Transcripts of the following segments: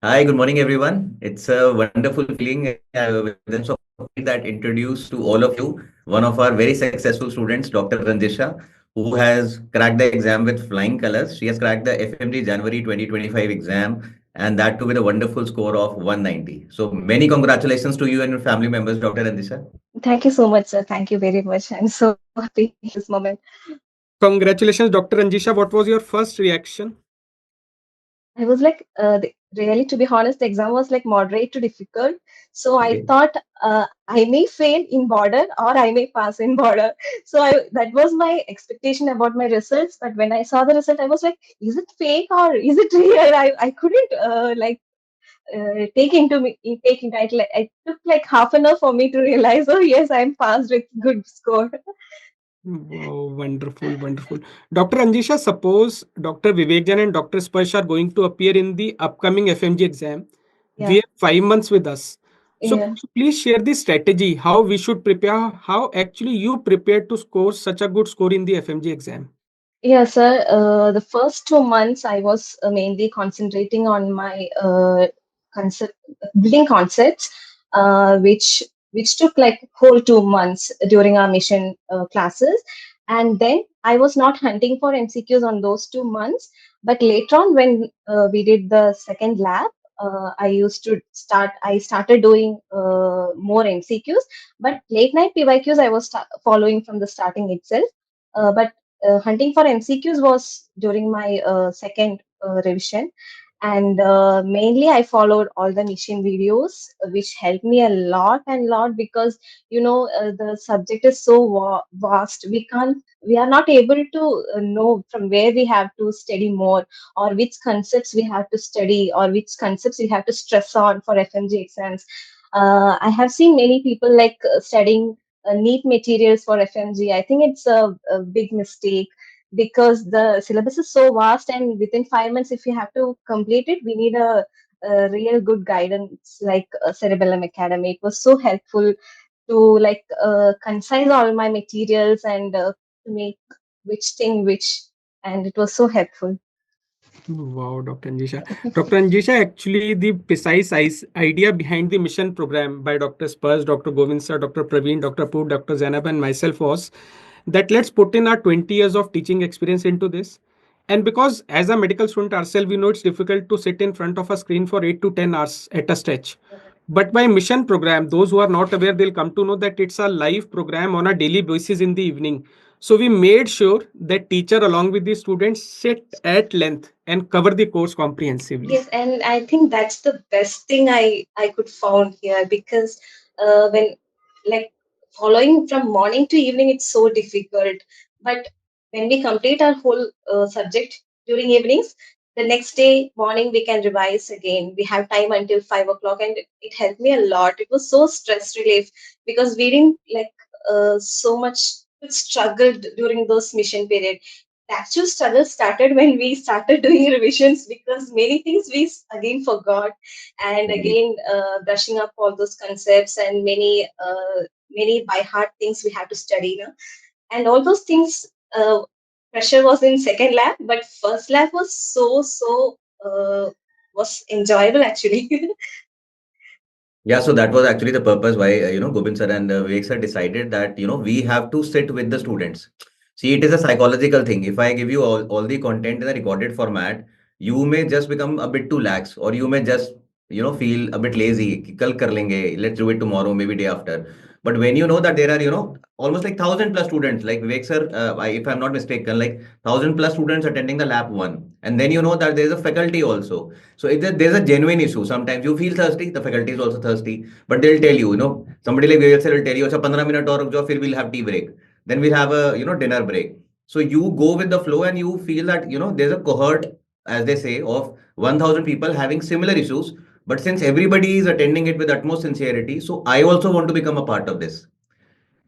Hi, good morning, everyone. It's a wonderful feeling within so that introduce to all of you one of our very successful students, Dr. Ranjisha, who has cracked the exam with flying colors. She has cracked the FMG January 2025 exam, and that too with a wonderful score of 190. So many congratulations to you and your family members, Dr. Ranjisha. Thank you so much, sir. Thank you very much. I'm so happy in this moment. Congratulations, Dr. Ranjisha. What was your first reaction? I was like, really, to be honest, the exam was like moderate to difficult. So I Okay. thought I may fail in border or I may pass in border. So that was my expectation about my results. But when I saw the result, I was like, is it fake or is it real? I couldn't take into it. Like, it took like half an hour for me to realize, oh yes, I'm passed with good score. Wow, wonderful, wonderful. Dr. Ranjisha, suppose Dr. Vivek Jain and Dr. Sparsh are going to appear in the upcoming FMG exam. We Yeah, have 5 months with us. So yeah. could you please share the strategy, how we should prepare, how actually you prepared to score such a good score in the FMG exam? Yeah, sir. The first 2 months, I was mainly concentrating on my concept, building concepts, which took like whole 2 months during our mission classes, and then I was not hunting for MCQs on those 2 months. But later on, when we did the second lab, I started doing more MCQs, but late night PYQs I was following from the starting itself. But hunting for MCQs was during my second revision. And mainly, I followed all the mission videos, which helped me a lot and lot because the subject is so vast. We are not able to know from where we have to study more, or which concepts we have to study, or which concepts we have to stress on for FMG exams. I have seen many people like studying neat materials for FMG. I think it's a big mistake because the syllabus is so vast, and within 5 months, if we have to complete it, we need a real good guidance like Cerebellum Academy. It was so helpful to like concise all my materials and to make which thing which, and it was so helpful. Wow, Dr. Anjisha. Dr. Anjisha, actually, the precise idea behind the mission program by Dr. Spurs, Dr. Govind sir, Dr. Praveen, Dr. Poor, Dr. Zainab, and myself was that let's put in our 20 years of teaching experience into this. And because as a medical student ourselves, we know it's difficult to sit in front of a screen for 8 to 10 hours at a stretch. But by mission program, those who are not aware, they'll come to know that it's a live program on a daily basis in the evening. So we made sure that teacher along with the students sit at length and cover the course comprehensively. Yes, and I think that's the best thing I could found here because when like following from morning to evening, it's so difficult. But when we complete our whole subject during evenings, the next day morning we can revise again. We have time until 5 o'clock, and it helped me a lot. It was so stress relief because we didn't like so much struggled during those mission period. The actual struggle started when we started doing revisions because many things we again forgot, and again brushing up all those concepts and many by heart things we have to study, and all those things. Pressure was in second lab, but first lab was so was enjoyable actually. Yeah, so that was actually the purpose why, Gobind sir and Vivek sir decided that, we have to sit with the students. See, it is a psychological thing. If I give you all the content in a recorded format, you may just become a bit too lax, or you may just, feel a bit lazy. कि कल कर लेंगे, let's do it tomorrow, maybe day after. But when you know that there are, almost like 1,000 plus students, like Vivek sir, if I'm not mistaken, like 1,000 plus students attending the lab one. And then you know that there's a faculty also. So there's a genuine issue. Sometimes you feel thirsty, the faculty is also thirsty, but they'll tell you, somebody like Vivek sir will tell you, "अच्छा 15 minute और रुक जाओ, फिर we'll have tea break. Then we'll have a, dinner break." So you go with the flow and you feel that, there's a cohort, as they say, of 1,000 people having similar issues. But since everybody is attending it with utmost sincerity, so I also want to become a part of this.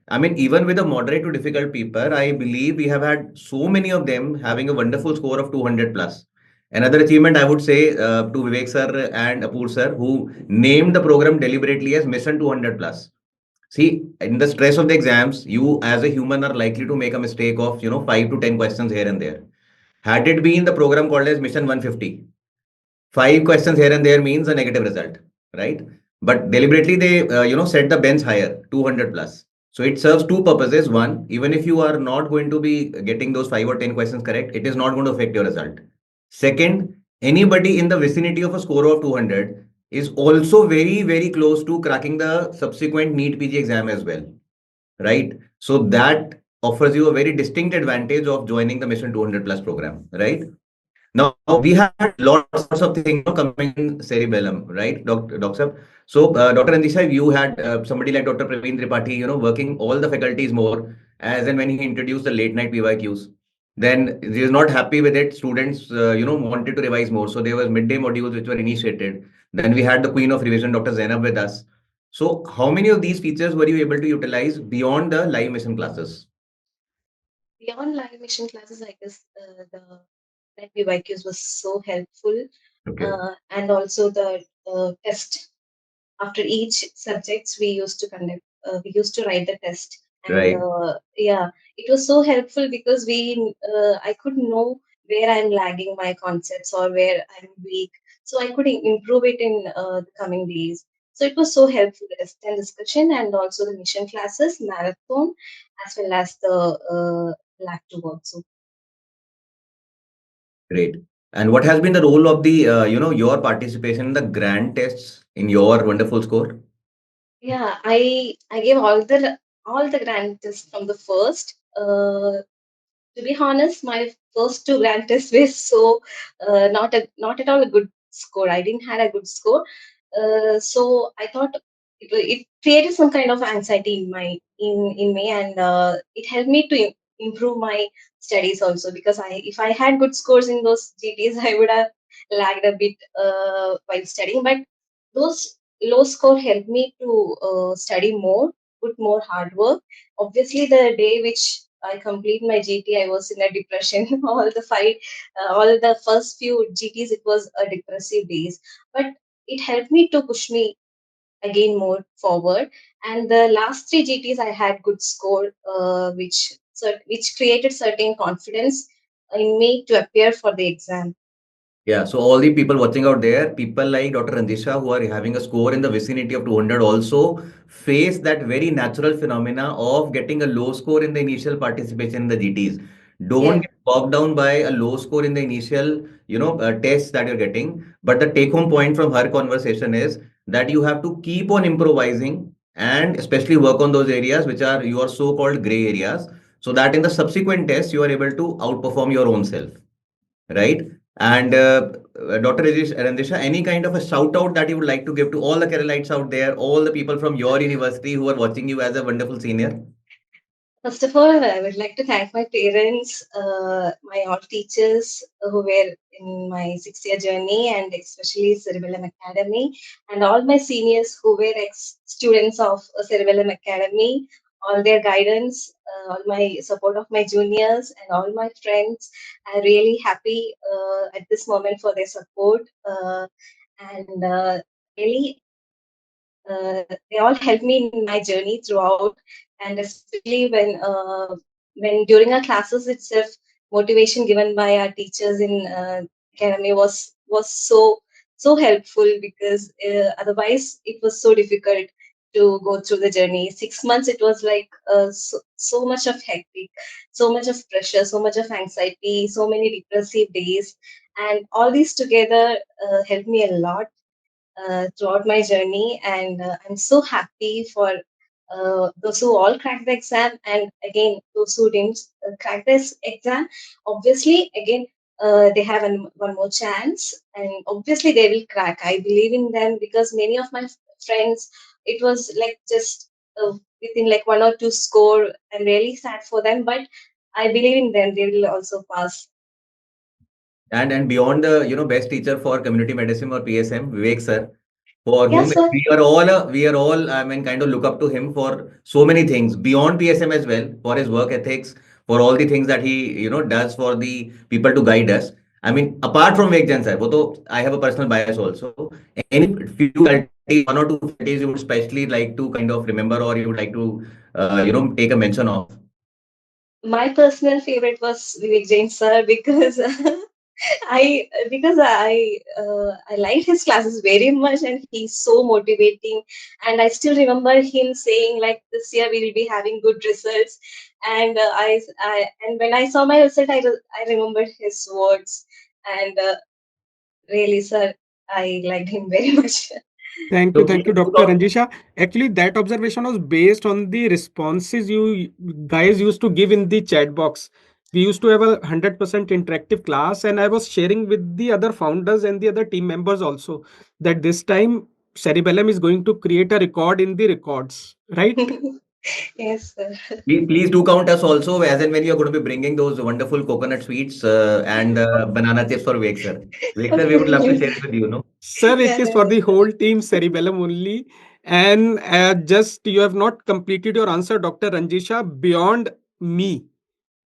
I mean, even with a moderate to difficult paper, I believe we have had so many of them having a wonderful score of 200 plus. Another achievement I would say to Vivek sir and Apoor sir, who named the program deliberately as Mission 200 plus. See, in the stress of the exams, you as a human are likely to make a mistake of, 5 to 10 questions here and there. Had it been the program called as Mission 150, 5 questions here and there means a negative result, right? But deliberately they, set the bench higher, 200 plus. So it serves two purposes. One, even if you are not going to be getting those 5 or 10 questions correct, it is not going to affect your result. Second, anybody in the vicinity of a score of 200 is also very, very close to cracking the subsequent NEET PG exam as well, right? So that offers you a very distinct advantage of joining the Mission 200 plus program, right? Now we had lots of things, coming in cerebellum, right, Doctor Sir? So, Dr. Andisha, you had somebody like Dr. Praveen Tripathi, working all the faculties more, as and when he introduced the late night PYQs. Then he was not happy with it. Students, wanted to revise more. So there was midday modules which were initiated. Then we had the queen of revision, Dr. Zainab, with us. So how many of these features were you able to utilize beyond the live mission classes? Beyond live mission classes, I guess the PYQs was so helpful, Okay. and also the test after each subjects we used to write the test, and Right. yeah, it was so helpful because I could know where I'm lagging my concepts or where I'm weak, so I could improve it in the coming days. So it was so helpful, the test and discussion, and also the mission classes marathon, as well as the lab 2 also. Great. And what has been the role of the, your participation in the grand tests in your wonderful score? Yeah, I gave all the grand tests from the first. To be honest, my first two grand tests were so not at all a good score. I didn't had a good score, so I thought it created some kind of anxiety in me, and it helped me to improve my studies also, because if I had good scores in those GTs, I would have lagged a bit while studying. But those low score helped me to study more, put more hard work. Obviously, the day which I complete my GT, I was in a depression. All the first few GTs, it was a depressive days, but it helped me to push me again more forward. And the last three GTs, I had good score, which created certain confidence in me to appear for the exam. Yeah, so all the people watching out there, people like Dr. Ranjisha who are having a score in the vicinity of 200 also face that very natural phenomena of getting a low score in the initial participation in the GTs. Don't Yeah. get bogged down by a low score in the initial, tests that you're getting. But the take home point from her conversation is that you have to keep on improvising and especially work on those areas which are your so-called gray areas, so that in the subsequent tests you are able to outperform your own self, right? And Dr. Ranjisha, any kind of a shout out that you would like to give to all the Keralites out there, all the people from your university who are watching you as a wonderful senior? First of all, I would like to thank my parents, my all teachers who were in my 6 year journey, and especially Cerebellum Academy, and all my seniors who were ex students of Cerebellum Academy, all their guidance, all my support of my juniors, and all my friends. I'm really happy at this moment for their support, and really they all helped me in my journey throughout, and especially when during our classes itself, motivation given by our teachers in academy was so helpful, because otherwise it was so difficult to go through the journey. 6 months, it was like so much of hectic, so much of pressure, so much of anxiety, so many depressive days, and all these together helped me a lot throughout my journey. And I'm so happy for those who all cracked the exam, and again those who didn't crack this exam. Obviously, again they have one more chance, and obviously they will crack. I believe in them, because many of my friends, it was like just within like one or two score. I'm really sad for them, but I believe in them. They will also pass. And beyond the best teacher for community medicine or PSM, Vivek sir, for Yeah, whom sir. we are all I mean kind of look up to him for so many things beyond PSM as well, for his work ethics, for all the things that he does for the people to guide us. I mean, apart from Vivek Jain sir, wo to, I have a personal bias also. Any few faculties, one or two faculties you would especially like to kind of remember, or you would like to take a mention of? My personal favorite was Vivek Jain sir, because I liked his classes very much, and he's so motivating. And I still remember him saying like, this year we will be having good results. And and when I saw my result, I remembered his words. And really, sir, I liked him very much. So Thank you, please do Dr. not. Ranjisha. Actually, that observation was based on the responses you guys used to give in the chat box. We used to have a 100% interactive class, and I was sharing with the other founders and the other team members also that this time Cerebellum is going to create a record in the records, right? Yes, sir. Please do count us also, as and when you're going to be bringing those wonderful coconut sweets and banana chips for Vivek sir. Vivek sir, we would love to share it with you, no? Sir, it Yeah, is for the whole team Cerebellum only. And just you have not completed your answer, Dr. Ranjisha. Beyond me,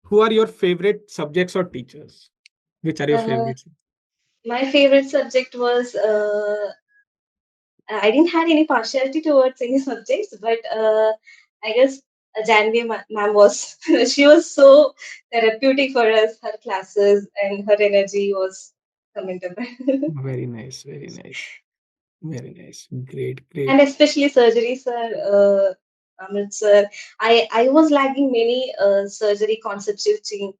who are your favorite subjects or teachers? Which are your uh, favorites? my favorite subject was I didn't have any partiality towards any subjects, but I guess Janvi ma'am was she was so therapeutic for us. Her classes and her energy was commendable. Very nice, very nice, very nice. Great, And great. especially surgery, sir. Amit sir, I was lagging many surgery conceptual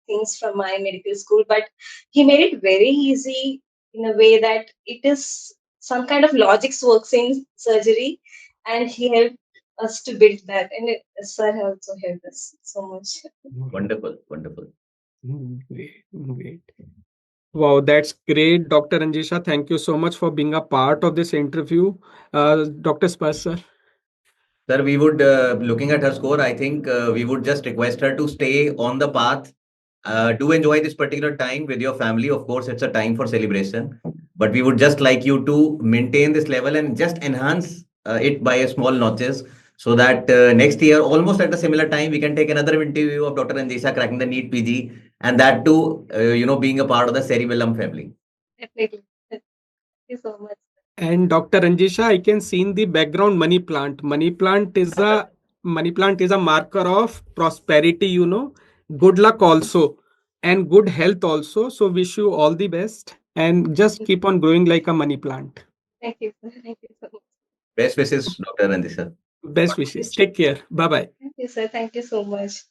things from my medical school, but he made it very easy in a way that it is some kind of logics works in surgery, and he helped us to build that. And sir also helped us so much. Wonderful, wonderful. Great, great. Wow, that's great, Dr. Anjisha. Thank you so much for being a part of this interview. Dr. Sparsh, sir. Sir, we would, looking at her score, I think we would just request her to stay on the path. Do enjoy this particular time with your family. Of course, it's a time for celebration, but we would just like you to maintain this level and just enhance it by a small notches so that next year, almost at the similar time, we can take another interview of Dr. Anjisha cracking the NEET PG and that too, being a part of the Cerebellum family. Definitely. Thank you so much. And Dr. Ranjisha, I can see in the background money plant. Money plant is a marker of prosperity, good luck also, and good health also. So wish you all the best and just keep on growing like a money plant. Thank you, sir. Thank you so much. Best wishes, Dr. Anjisha. Best wishes. Take care. Bye bye. Thank you, sir. Thank you so much.